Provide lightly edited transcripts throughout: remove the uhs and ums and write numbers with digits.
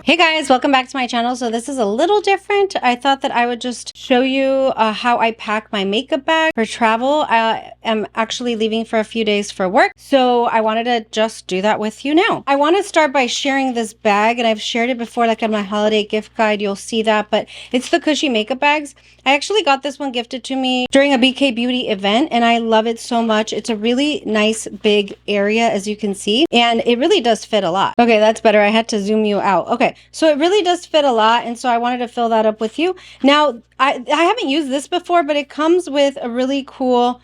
Hey guys, welcome back to my channel. So this is a little different. I thought that I would just show you how I pack my makeup bag for travel. I am actually leaving for a few days for work, so I wanted to just do that with you now. I want to start by sharing this bag, and I've shared it before, like on my holiday gift guide, you'll see that, but it's the Kusshi makeup bags. I actually got this one gifted to me during a BK Beauty event, and I love it so much. It's a really nice big area, as you can see, and it really does fit a lot. Okay, that's better. I had to zoom you out. Okay, so it really does fit a lot, and so I wanted to fill that up with you. Now, I haven't used this before, but it comes with a really cool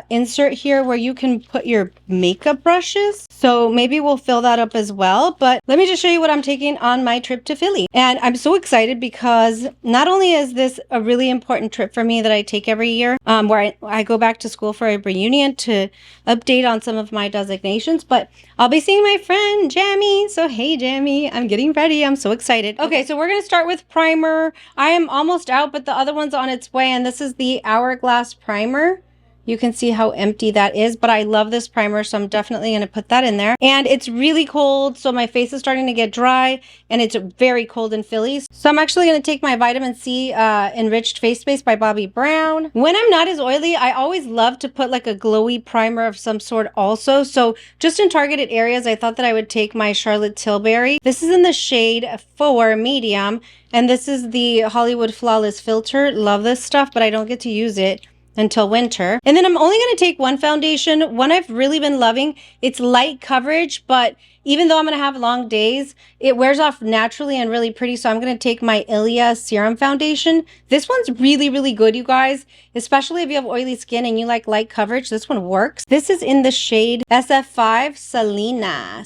insert here where you can put your makeup brushes. So maybe we'll fill that up as well. But let me just show you what I'm taking on my trip to Philly. And I'm so excited because not only is this a really important trip for me that I take every year, where I go back to school for a reunion to update on some of my designations, but I'll be seeing my friend Jamie. So hey Jamie, I'm getting ready. I'm so excited. Okay, so we're gonna start with primer. I am almost out, but the other one's on its way, and this is the Hourglass primer. You can see how empty that is, but I love this primer, so I'm definitely going to put that in there. And it's really cold, so my face is starting to get dry, and it's very cold in Philly. So I'm actually going to take my vitamin C enriched face base by Bobbi Brown. When I'm not as oily, I always love to put like a glowy primer of some sort also. So just in targeted areas, I thought that I would take my Charlotte Tilbury. This is in the shade 4 medium, and this is the Hollywood Flawless Filter. Love this stuff, but I don't get to use it until winter. And then I'm only going to take one foundation, one I've really been loving. It's light coverage, but even though I'm going to have long days, it wears off naturally and really pretty. So I'm going to take my Ilia Serum Foundation. This one's really, really good, you guys, especially if you have oily skin and you like light coverage. This one works. This is in the shade SF5 Salina.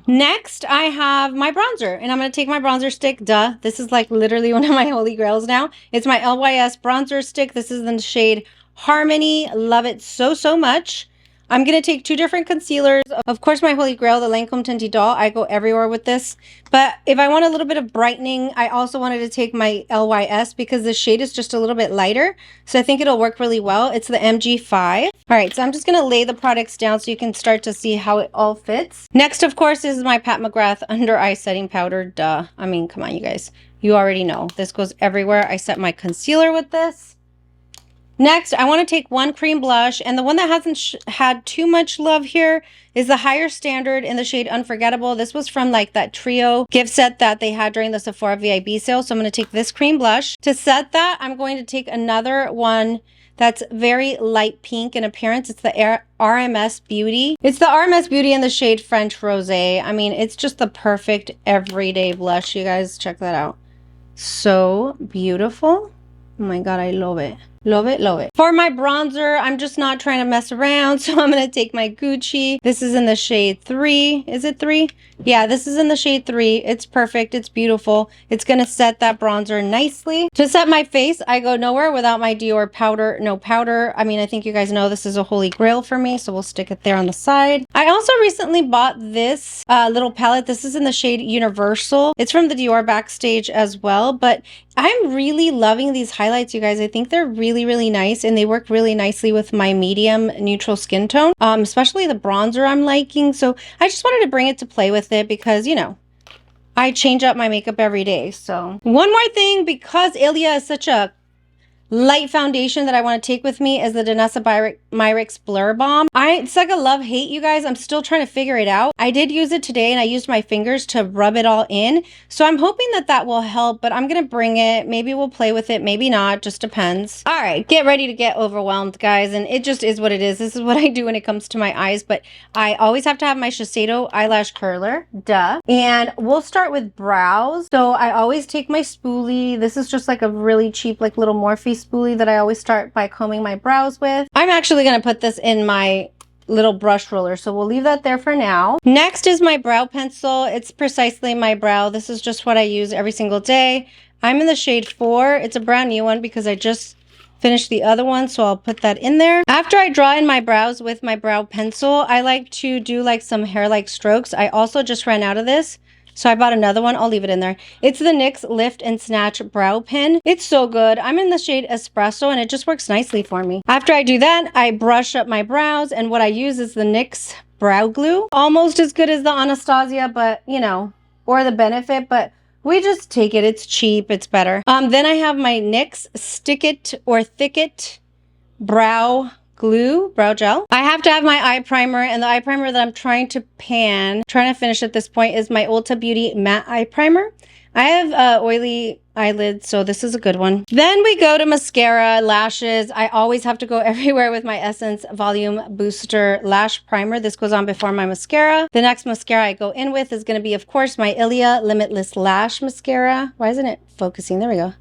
Next, I have my bronzer, and I'm going to take my bronzer stick. Duh. This is like literally one of my holy grails now. It's my LYS bronzer stick. This is in the shade Harmony. Love it so, so much. I'm going to take two different concealers. Of course, my holy grail, the Lancome Tinty Doll. I go everywhere with this. But if I want a little bit of brightening, I also wanted to take my LYS because the shade is just a little bit lighter. So I think it'll work really well. It's the MG5. All right, so I'm just going to lay the products down so you can start to see how it all fits. Next, of course, is my Pat McGrath Under Eye Setting Powder. Duh. I mean, come on, you guys. You already know. This goes everywhere. I set my concealer with this. Next, I want to take one cream blush, and the one that hasn't had too much love here is the Higher Standard in the shade Unforgettable. This was from like that trio gift set that they had during the Sephora VIB sale. So I'm going to take this cream blush. To set that, I'm going to take another one that's very light pink in appearance. It's the RMS Beauty. It's the RMS Beauty in the shade French Rosé. I mean, it's just the perfect everyday blush. You guys check that out. So beautiful. Oh my God, I love it. Love it, love it. For my bronzer, I'm just not trying to mess around, so I'm going to take my Gucci. This is in the shade 3. Is it 3? Yeah, this is in the shade 3. It's perfect. It's beautiful. It's going to set that bronzer nicely. To set my face, I go nowhere without my Dior powder. No powder. I mean, I think you guys know this is a holy grail for me, so we'll stick it there on the side. I also recently bought this little palette. This is in the shade Universal. It's from the Dior Backstage as well, but I'm really loving these highlights, you guys. I think they're really, really nice, and they work really nicely with my medium neutral skin tone, especially the bronzer I'm liking. So I just wanted to bring it to play with it because, you know, I change up my makeup every day. So one more thing, because Ilia is such a light foundation that I want to take with me is the Danessa Myricks Blur Balm. It's like a love-hate, you guys. I'm still trying to figure it out. I did use it today, and I used my fingers to rub it all in. So I'm hoping that that will help, but I'm going to bring it. Maybe we'll play with it. Maybe not. Just depends. All right. Get ready to get overwhelmed, guys. And it just is what it is. This is what I do when it comes to my eyes. But I always have to have my Shiseido eyelash curler. Duh. And we'll start with brows. So I always take my spoolie. This is just like a really cheap, like little Morphe spoolie that I always start by combing my brows with. I'm actually going to put this in my little brush roller, so we'll leave that there for now. Next is my brow pencil. It's precisely my brow. This is just what I use every single day. I'm in the shade 4. It's a brand new one because I just finished the other one, so I'll put that in there. After I draw in my brows with my brow pencil, I like to do like some hair-like strokes. I also just ran out of this, so I bought another one. I'll leave it in there. It's the NYX Lift and Snatch Brow Pen. It's so good. I'm in the shade Espresso, and it just works nicely for me. After I do that, I brush up my brows, and what I use is the NYX Brow Glue. Almost as good as the Anastasia, but you know, or the Benefit, but we just take it. It's cheap. It's better. Then I have my NYX Stick It or Thick It Brow Glue, brow gel. I have to have my eye primer, and the eye primer that I'm trying to finish at this point is my Ulta Beauty Matte Eye Primer. I have oily eyelids, so this is a good one. Then we go to mascara, lashes. I always have to go everywhere with my Essence Volume Booster Lash Primer. This goes on before my mascara. The next mascara I go in with is going to be, of course, my Ilia Limitless Lash Mascara. Why isn't it focusing? There we go.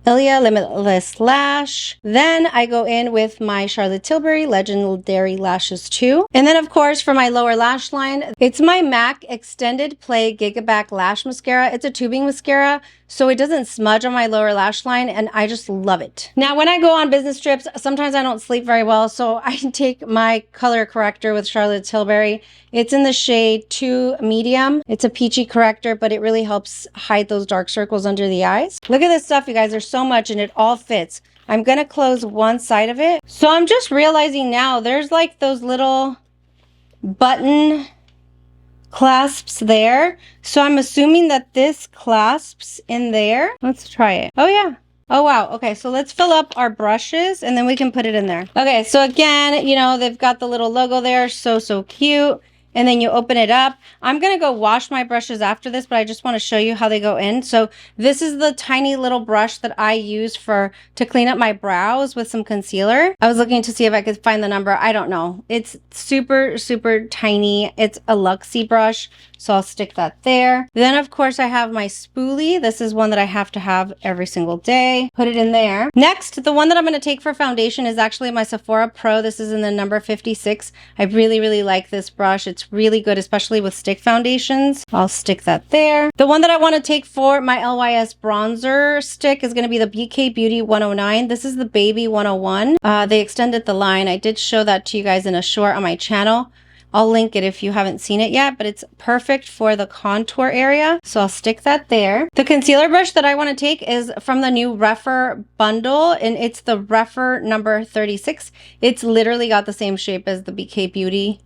Ilia Limitless Lash. Then I go in with my Charlotte Tilbury Legendary Lashes 2. And then, of course, for my lower lash line, it's my MAC Extended Play Gigaback Lash Mascara. It's a tubing mascara, so it doesn't smudge on my lower lash line, and I just love it. Now, when I go on business trips, sometimes I don't sleep very well, so I take my color corrector with Charlotte Tilbury. It's in the shade 2 Medium. It's a peachy corrector, but it really helps hide those dark circles under the eyes. Look at this stuff, you guys. There's so much, and it all fits. I'm gonna close one side of it. So I'm just realizing now there's like those little button clasps there. So I'm assuming that this clasps in there. Let's try it. Oh yeah. Oh wow. Okay, so let's fill up our brushes and then we can put it in there. Okay, so again, you know, they've got the little logo there. So cute. And then you open it up. I'm going to go wash my brushes after this, but I just want to show you how they go in. So this is the tiny little brush that I use to clean up my brows with some concealer. I was looking to see if I could find the number. I don't know. It's super, super tiny. It's a Luxie brush. So I'll stick that there. Then of course I have my spoolie. This is one that I have to have every single day. Put it in there. Next, the one that I'm going to take for foundation is actually my Sephora Pro. This is in the number 56. I really, really like this brush. It's really good, especially with stick foundations. I'll stick that there. The one that I want to take for my LYS bronzer stick is going to be the BK Beauty 109. This is the Baby 101. They extended the line. I did show that to you guys in a short on my channel. I'll link it if you haven't seen it yet, but it's perfect for the contour area. So I'll stick that there. The concealer brush that I want to take is from the new Refer bundle, and it's the Refer number 36. It's literally got the same shape as the BK Beauty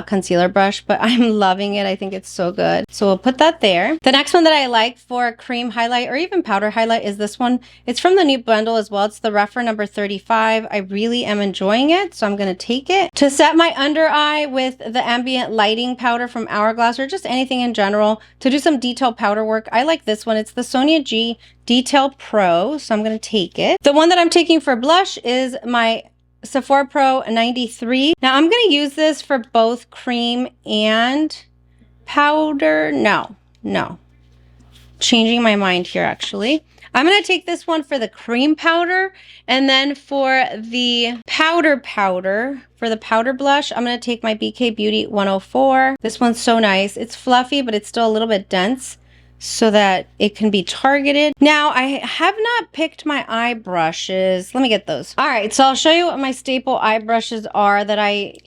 concealer brush, but I'm loving it. I think it's so good. So we'll put that there. The next one that I like for cream highlight or even powder highlight is this one. It's from the new bundle as well. It's the Refer number 35. I really am enjoying it, so I'm going to take it. To set my under eye with the Ambient lighting powder from Hourglass, or just anything in general, to do some detailed powder work, I like this one. It's the Sonia G Detail Pro, so I'm going to take it. The one that I'm taking for blush is my Sephora Pro 93. Now I'm going to use this for both cream and powder. No. Changing my mind here, actually. I'm going to take this one for the cream powder, and then for the powder, for the powder blush, I'm going to take my BK Beauty 104. This one's so nice. It's fluffy, but it's still a little bit dense, so that it can be targeted. Now, I have not picked my eye brushes. Let me get those. All right, so I'll show you what my staple eye brushes are that I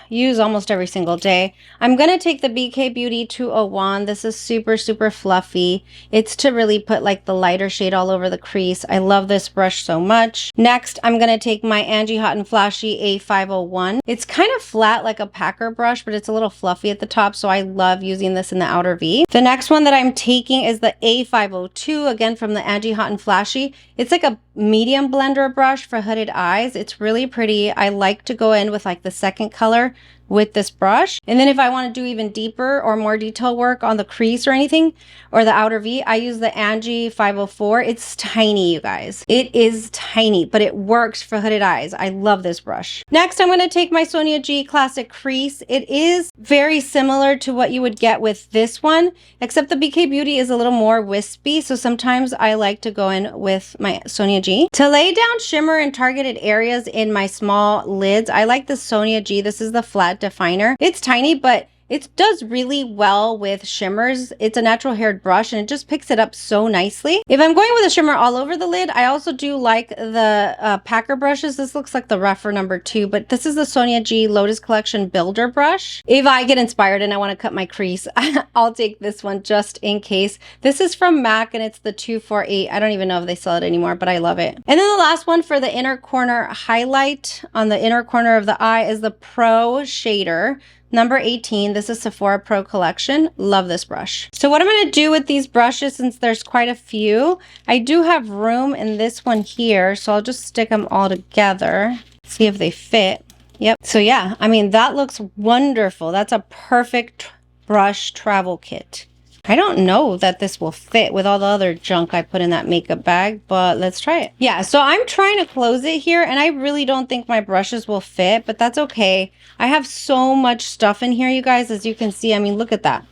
use almost every single day. I'm going to take the BK Beauty 201. This is super, super fluffy. It's to really put like the lighter shade all over the crease. I love this brush so much. Next, I'm going to take my Angie Hot and Flashy A501. It's kind of flat like a packer brush, but it's a little fluffy at the top, so I love using this in the outer V. The next one that I'm taking is the A502, again from the Angie Hot and Flashy. It's like a medium blender brush for hooded eyes. It's really pretty. I like to go in with like the second color with this brush. And then if I want to do even deeper or more detail work on the crease or anything, or the outer V, I use the Angie 504. It's tiny, you guys. It is tiny, but it works for hooded eyes. I love this brush. Next, I'm going to take my Sonia G Classic Crease. It is very similar to what you would get with this one, except the BK Beauty is a little more wispy. So sometimes I like to go in with my Sonia G. To lay down shimmer in targeted areas in my small lids, I like the Sonia G. This is the flat definer. It's tiny, but it does really well with shimmers. It's a natural haired brush and it just picks it up so nicely. If I'm going with a shimmer all over the lid, I also do like the packer brushes. This looks like the Refer number 2, but this is the Sonia G Lotus Collection Builder brush. If I get inspired and I want to cut my crease, I'll take this one just in case. This is from MAC and it's the 248. I don't even know if they sell it anymore, but I love it. And then the last one for the inner corner highlight on the inner corner of the eye is the Pro Shader. number 18. This is Sephora Pro Collection. Love this brush. So what I'm going to do with these brushes, since there's quite a few, I do have room in this one here, so I'll just stick them all together, see if they fit. Yep. So yeah, I mean, that looks wonderful. That's a perfect brush travel kit. I don't know that this will fit with all the other junk I put in that makeup bag, but let's try it. Yeah, so I'm trying to close it here, and I really don't think my brushes will fit, but that's okay. I have so much stuff in here, you guys, as you can see. I mean, look at that.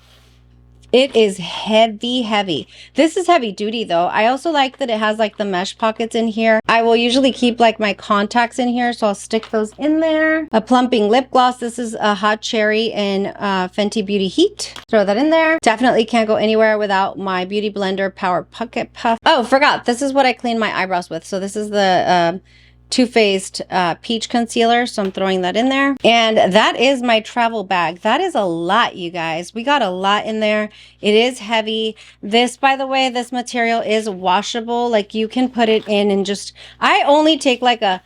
It is heavy, heavy. This is heavy duty though. I also like that it has like the mesh pockets in here. I will usually keep like my contacts in here, so I'll stick those in there. A plumping lip gloss. This is a Hot Cherry in Fenty Beauty Heat. Throw that in there. Definitely can't go anywhere without my Beauty Blender Power Pocket Puff. Oh, forgot. This is what I clean my eyebrows with. So this is the Too Faced Peach Concealer, so I'm throwing that in there. And that is my travel bag. That is a lot, you guys. We got a lot in there. It is heavy. This, by the way, this material is washable. Like, you can put it in and just, I only take like a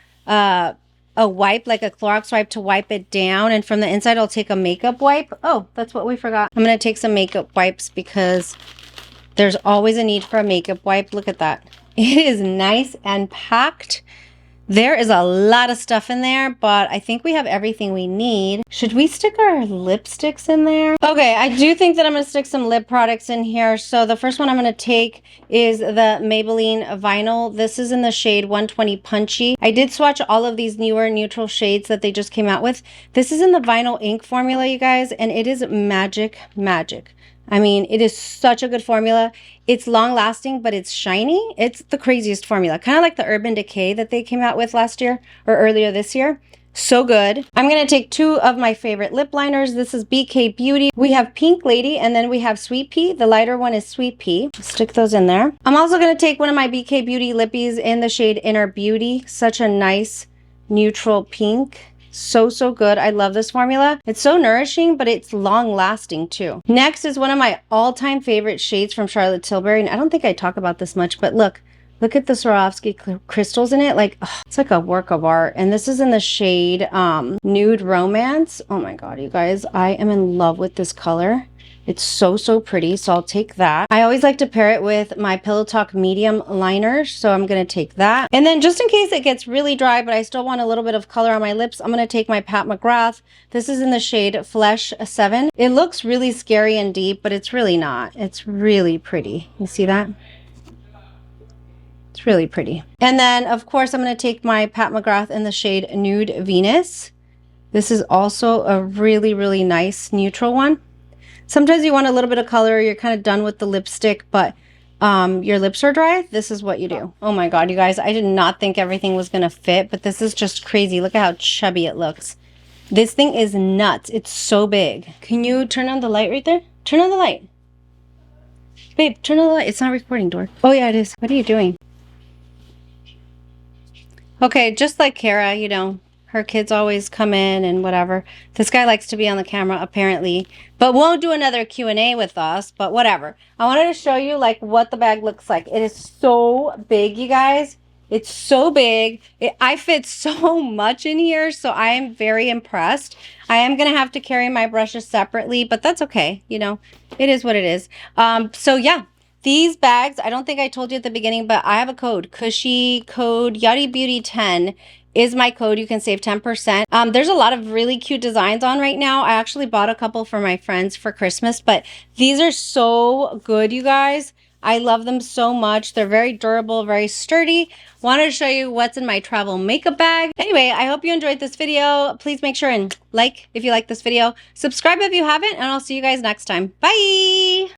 wipe, like a Clorox wipe, to wipe it down, and from the inside I'll take a makeup wipe. Oh, that's what we forgot. I'm gonna take some makeup wipes because there's always a need for a makeup wipe. Look at that. It is nice and packed. There is a lot of stuff in there, but I think we have everything we need. Should we stick our lipsticks in there? Okay, I do think that I'm going to stick some lip products in here. So the first one I'm going to take is the Maybelline Vinyl. This is in the shade 120 Punchy. I did swatch all of these newer neutral shades that they just came out with. This is in the Vinyl Ink formula, you guys, and it is magic, magic. I mean, it is such a good formula. It's long lasting, but it's shiny. It's the craziest formula. Kind of like the Urban Decay that they came out with last year or earlier this year. So good. I'm going to take two of my favorite lip liners. This is BK Beauty. We have Pink Lady, and then we have Sweet Pea. The lighter one is Sweet Pea. Stick those in there. I'm also going to take one of my BK Beauty lippies in the shade Inner Beauty. Such a nice neutral pink. So good. I love this formula. It's so nourishing, but it's long lasting too. Next is one of my all-time favorite shades from Charlotte Tilbury, and I don't think I talk about this much, but look at the Swarovski crystals in it. Like, oh, it's like a work of art. And this is in the shade Nude Romance. Oh my god, you guys, I am in love with this color. It's so pretty, so I'll take that. I always like to pair it with my Pillow Talk medium liner, so I'm going to take that. And then just in case it gets really dry, but I still want a little bit of color on my lips, I'm going to take my Pat McGrath. This is in the shade Flesh 7. It looks really scary and deep, but it's really not. It's really pretty. You see that? It's really pretty. And then, of course, I'm going to take my Pat McGrath in the shade Nude Venus. This is also a really nice neutral one. Sometimes you want a little bit of color, you're kind of done with the lipstick, but your lips are dry. This is what you do. Oh my god, you guys, I did not think everything was going to fit, but this is just crazy. Look at how chubby it looks. This thing is nuts. It's so big. Can you turn on the light right there? Turn on the light. Babe, turn on the light. It's not recording, Dor. Oh yeah, it is. What are you doing? Okay, just like Kara, you know, her kids always come in and whatever. This guy likes to be on the camera, apparently, but won't do another Q&A with us, but whatever. I wanted to show you, like, what the bag looks like. It is so big, you guys. It's so big. I fit so much in here, so I am very impressed. I am going to have to carry my brushes separately, but that's okay. You know, it is what it is. So, yeah. These bags, I don't think I told you at the beginning, but I have a code. Kusshi code YadiBeauty10 is my code. You can save 10%. There's a lot of really cute designs on right now. I actually bought a couple for my friends for Christmas, but these are so good, you guys. I love them so much. They're very durable, very sturdy. Wanted to show you what's in my travel makeup bag. Anyway, I hope you enjoyed this video. Please make sure and like if you like this video. Subscribe if you haven't, and I'll see you guys next time. Bye!